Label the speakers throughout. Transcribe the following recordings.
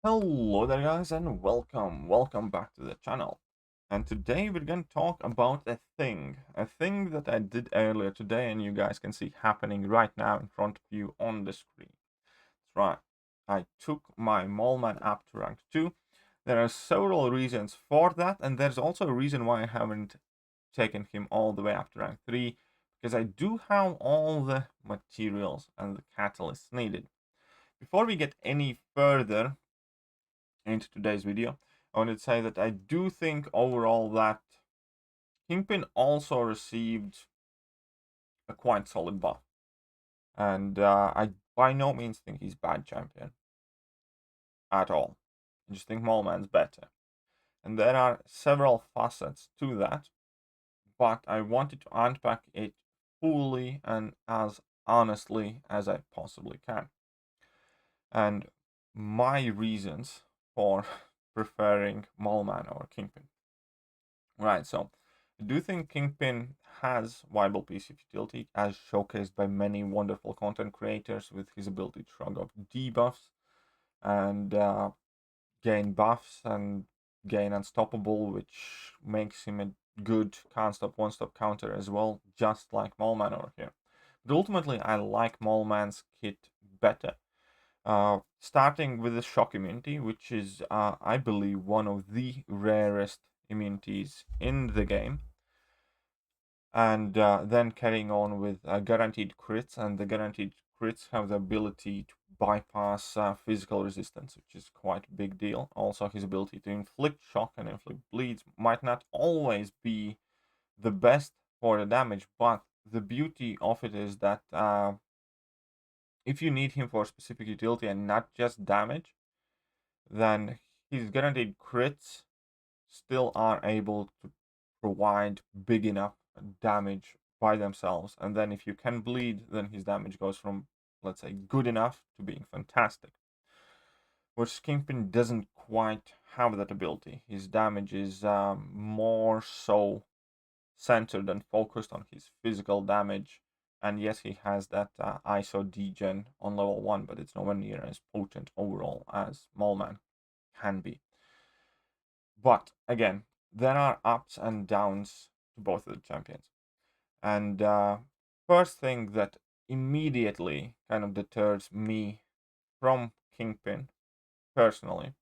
Speaker 1: Hello there guys and welcome back to the channel. And today we're going to talk about a thing that I did earlier today and you guys can see happening right now in front of you on the screen. That's right, I took my Mallman app to rank 2. There are several reasons for that, and there's also a reason why I haven't taken him all the way up to rank 3, because I do have all the materials and the catalysts needed. Before we get any further into today's video, I wanted to say that I do think overall that Kingpin also received a quite solid buff. And I by no means think he's bad champion. At all. I just think Mallman's better. And there are several facets to that, but I wanted to unpack it fully and as honestly as I possibly can. And my reasons for preferring Mallman over Kingpin. Right, so I do think Kingpin has viable piece of utility, as showcased by many wonderful content creators with his ability to shrug off debuffs and gain buffs and gain unstoppable, which makes him a good can't stop, one stop counter as well, just like Mallman over here. But ultimately, I like Mallman's kit better. Starting with the shock immunity, which is, I believe, one of the rarest immunities in the game, and then carrying on with guaranteed crits, and the guaranteed crits have the ability to bypass physical resistance, which is quite a big deal. Also, his ability to inflict shock and inflict bleeds might not always be the best for the damage, but the beauty of it is that if you need him for specific utility and not just damage, then his guaranteed crits still are able to provide big enough damage by themselves. And then if you can bleed, then his damage goes from, let's say, good enough to being fantastic. Which Kingpin doesn't quite have that ability. His damage is more so centered and focused on his physical damage. And yes, he has that ISO degen on level 1, but it's nowhere near as potent overall as Mallman can be. But again, there are ups and downs to both of the champions. And first thing that immediately kind of deters me from Kingpin personally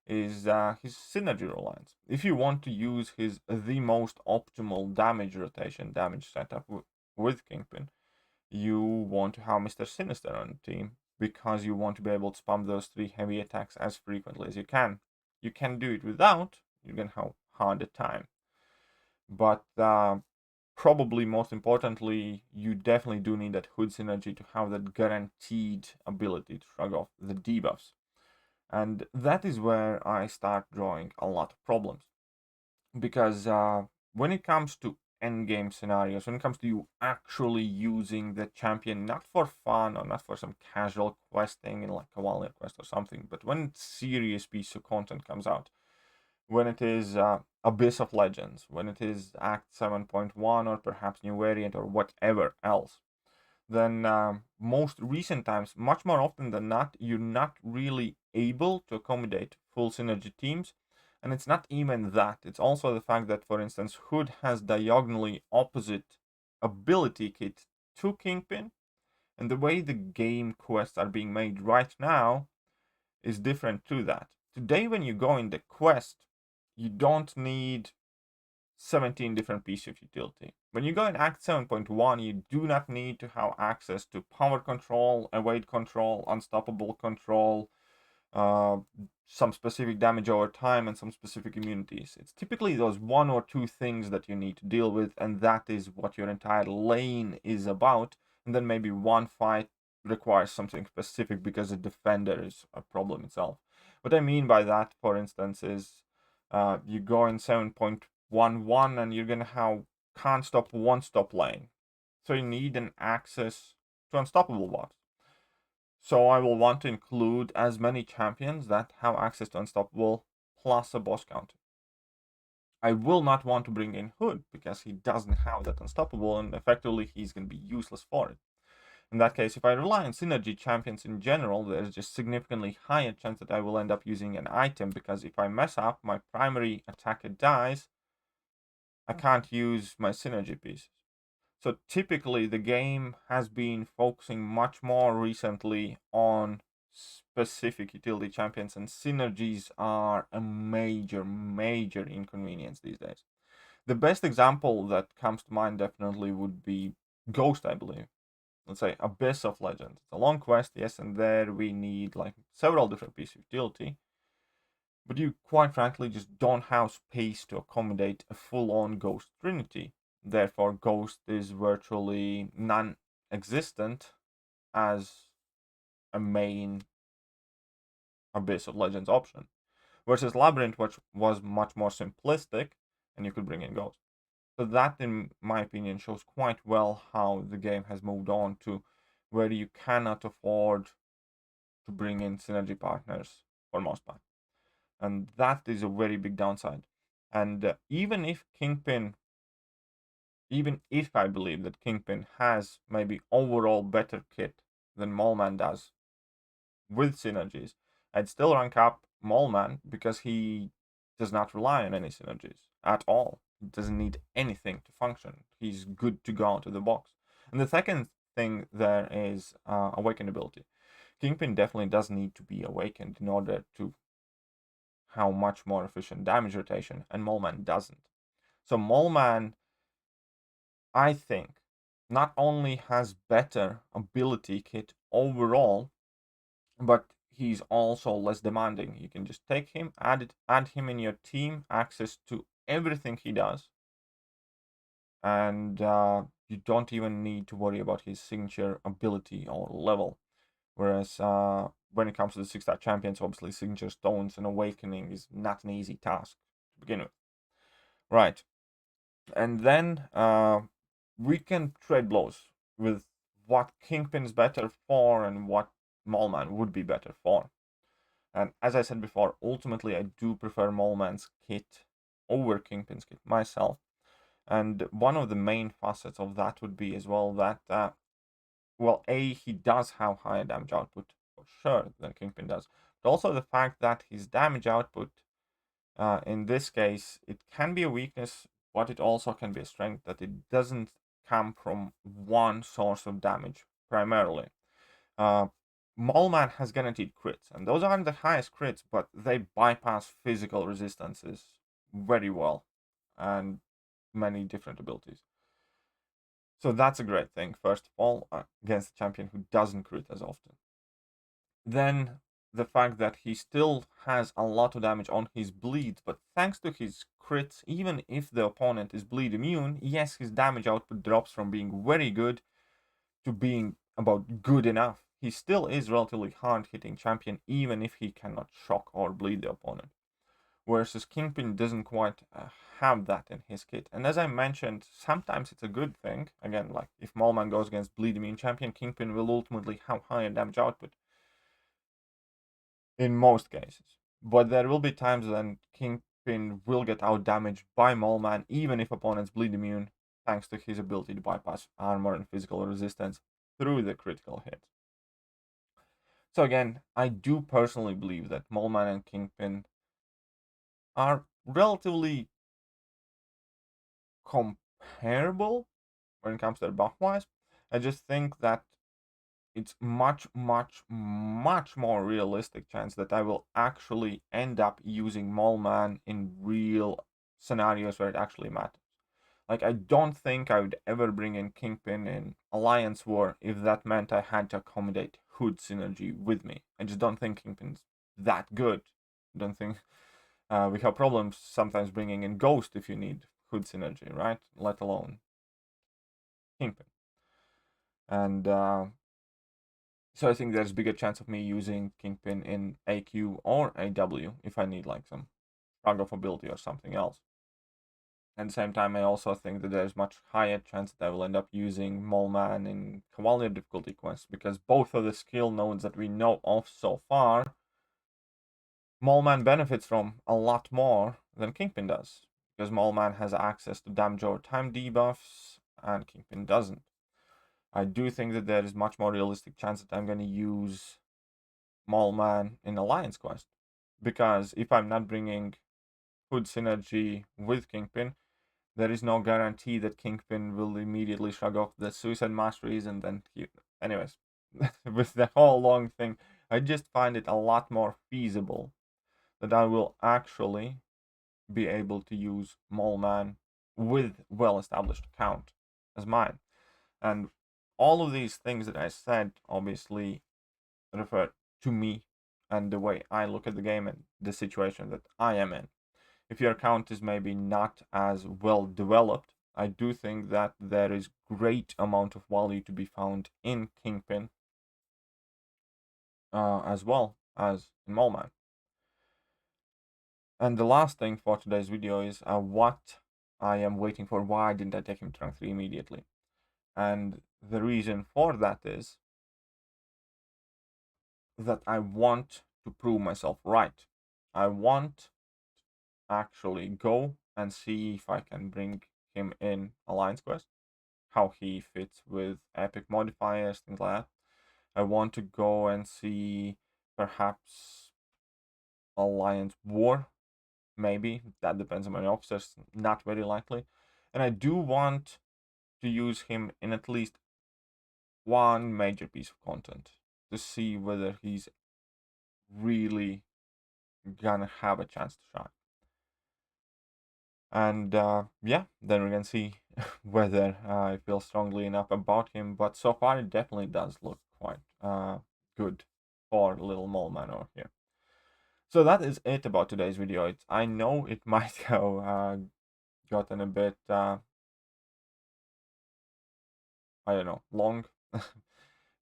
Speaker 1: is his synergy reliance. If you want to use his the most optimal damage rotation, damage setup with Kingpin, you want to have Mr. Sinister on the team because you want to be able to spam those 3 heavy attacks as frequently as you can. You can do it without, you're gonna have harder time. But probably most importantly, you definitely do need that hood synergy to have that guaranteed ability to shrug off the debuffs. And that is where I start drawing a lot of problems. Because when it comes to endgame scenarios, when it comes to you actually using the champion, not for fun or not for some casual questing in like a one-layer quest or something, but when serious piece of content comes out, when it is Abyss of Legends, when it is Act 7.1 or perhaps New Variant or whatever else, then most recent times, much more often than not, you're not really able to accommodate full synergy teams. And it's not even that. It's also the fact that, for instance, Hood has diagonally opposite ability kit to Kingpin. And the way the game quests are being made right now is different to that. Today, when you go in the quest, you don't need 17 different pieces of utility. When you go in Act 7.1, you do not need to have access to power control, evade control, unstoppable control, some specific damage over time, and some specific immunities. It's typically those 1 or 2 things that you need to deal with, and that is what your entire lane is about. And then maybe one fight requires something specific because the defender is a problem itself. What I mean by that, for instance, is you go in 7.11 and you're gonna have can't stop, one stop lane. So you need an access to unstoppable buffs. So I will want to include as many champions that have access to unstoppable plus a boss counter. I will not want to bring in Hood because he doesn't have that unstoppable and effectively he's going to be useless for it. In that case, if I rely on synergy champions in general, there's just significantly higher chance that I will end up using an item, because if I mess up, my primary attacker dies, I can't use my synergy pieces. So typically the game has been focusing much more recently on specific utility champions, and synergies are a major inconvenience these days. The best example that comes to mind definitely would be Ghost, I believe. Let's say Abyss of Legends. It's a long quest, yes, and there we need like several different pieces of utility, but you quite frankly just don't have space to accommodate a full-on Ghost Trinity. Therefore, Ghost is virtually non-existent as a main Abyss of Legends option, versus Labyrinth, which was much more simplistic, and you could bring in Ghost. So that, in my opinion, shows quite well how the game has moved on to where you cannot afford to bring in synergy partners for most part. And that is a very big downside. And even if I believe that Kingpin has maybe overall better kit than Mallman does with synergies, I'd still rank up Mallman because he does not rely on any synergies at all. He doesn't need anything to function. He's good to go out of the box. And the second thing there is awakened ability. Kingpin definitely does need to be awakened in order to have much more efficient damage rotation, and Mallman doesn't. So Mallman, I think, not only has better ability kit overall, but he's also less demanding. You can just take him, add him in your team, access to everything he does, and you don't even need to worry about his signature ability or level. Whereas when it comes to the 6-star champions, obviously signature stones and awakening is not an easy task to begin with. Right. And then we can trade blows with what Kingpin is better for and what Mallman would be better for. And as I said before, ultimately I do prefer Mallman's kit over Kingpin's kit myself. And one of the main facets of that would be as well that, well, he does have higher damage output for sure than Kingpin does, but also the fact that his damage output, in this case, it can be a weakness, but it also can be a strength, that it doesn't come from one source of damage primarily. Mallman has guaranteed crits, and those aren't the highest crits, but they bypass physical resistances very well, and many different abilities. So that's a great thing, first of all, against a champion who doesn't crit as often. Then the fact that he still has a lot of damage on his bleeds, but thanks to his crits, even if the opponent is bleed immune, yes, his damage output drops from being very good to being about good enough. He still is relatively hard hitting champion, even if he cannot shock or bleed the opponent. Versus Kingpin doesn't quite have that in his kit. And as I mentioned, sometimes it's a good thing. Again, like if Mallman goes against bleed immune champion, Kingpin will ultimately have higher damage output in most cases. But there will be times when Kingpin will get out damaged by Mallman, even if opponents bleed immune, thanks to his ability to bypass armor and physical resistance through the critical hit. So again, I do personally believe that Mallman and Kingpin are relatively comparable when it comes to their buff wise. I just think that it's much more realistic chance that I will actually end up using Mallman in real scenarios where it actually matters. Like, I don't think I would ever bring in Kingpin in Alliance War if that meant I had to accommodate Hood synergy with me. I just don't think Kingpin's that good. I don't think we have problems sometimes bringing in Ghost if you need Hood synergy, right? Let alone Kingpin. And so I think there's bigger chance of me using Kingpin in AQ or AW if I need like some shrug of ability or something else. At the same time, I also think that there's much higher chance that I will end up using Mallman in Cavalier difficulty quests, because both of the skill nodes that we know of so far, Mallman benefits from a lot more than Kingpin does, because Mallman has access to damage over time debuffs and Kingpin doesn't. I do think that there is much more realistic chance that I'm going to use Mole Man in Alliance Quest. Because if I'm not bringing Hood synergy with Kingpin, there is no guarantee that Kingpin will immediately shrug off the Suicide Masteries and then he... Anyways, with the whole long thing, I just find it a lot more feasible that I will actually be able to use Mole Man with well-established account as mine. And all of these things that I said obviously refer to me and the way I look at the game and the situation that I am in. If your account is maybe not as well developed, I do think that there is great amount of value to be found in Kingpin as well as in Mole Man. And the last thing for today's video is what I am waiting for. Why didn't I take him to rank 3 immediately? And the reason for that is that I want to prove myself right. I want to actually go and see if I can bring him in Alliance Quest, how he fits with epic modifiers, things like that. I want to go and see perhaps Alliance War, maybe. That depends on my officers, not very likely. And I do want to use him in at least one major piece of content to see whether he's really gonna have a chance to shine. And yeah, then we can see whether I feel strongly enough about him. But so far, it definitely does look quite good for little Mole Man over here. So that is it about today's video. I know it might go gotten a bit I don't know, long.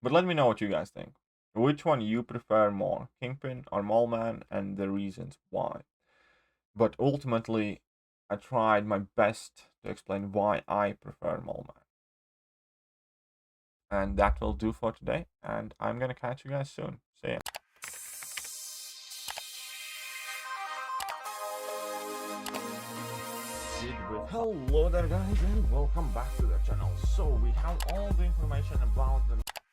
Speaker 1: But let me know what you guys think. Which one you prefer more, Kingpin or Mole Man, and the reasons why. But ultimately, I tried my best to explain why I prefer Mole Man. And that will do for today, and I'm gonna catch you guys soon. See ya. Hello there guys, and welcome back to the channel. So we have all the information about the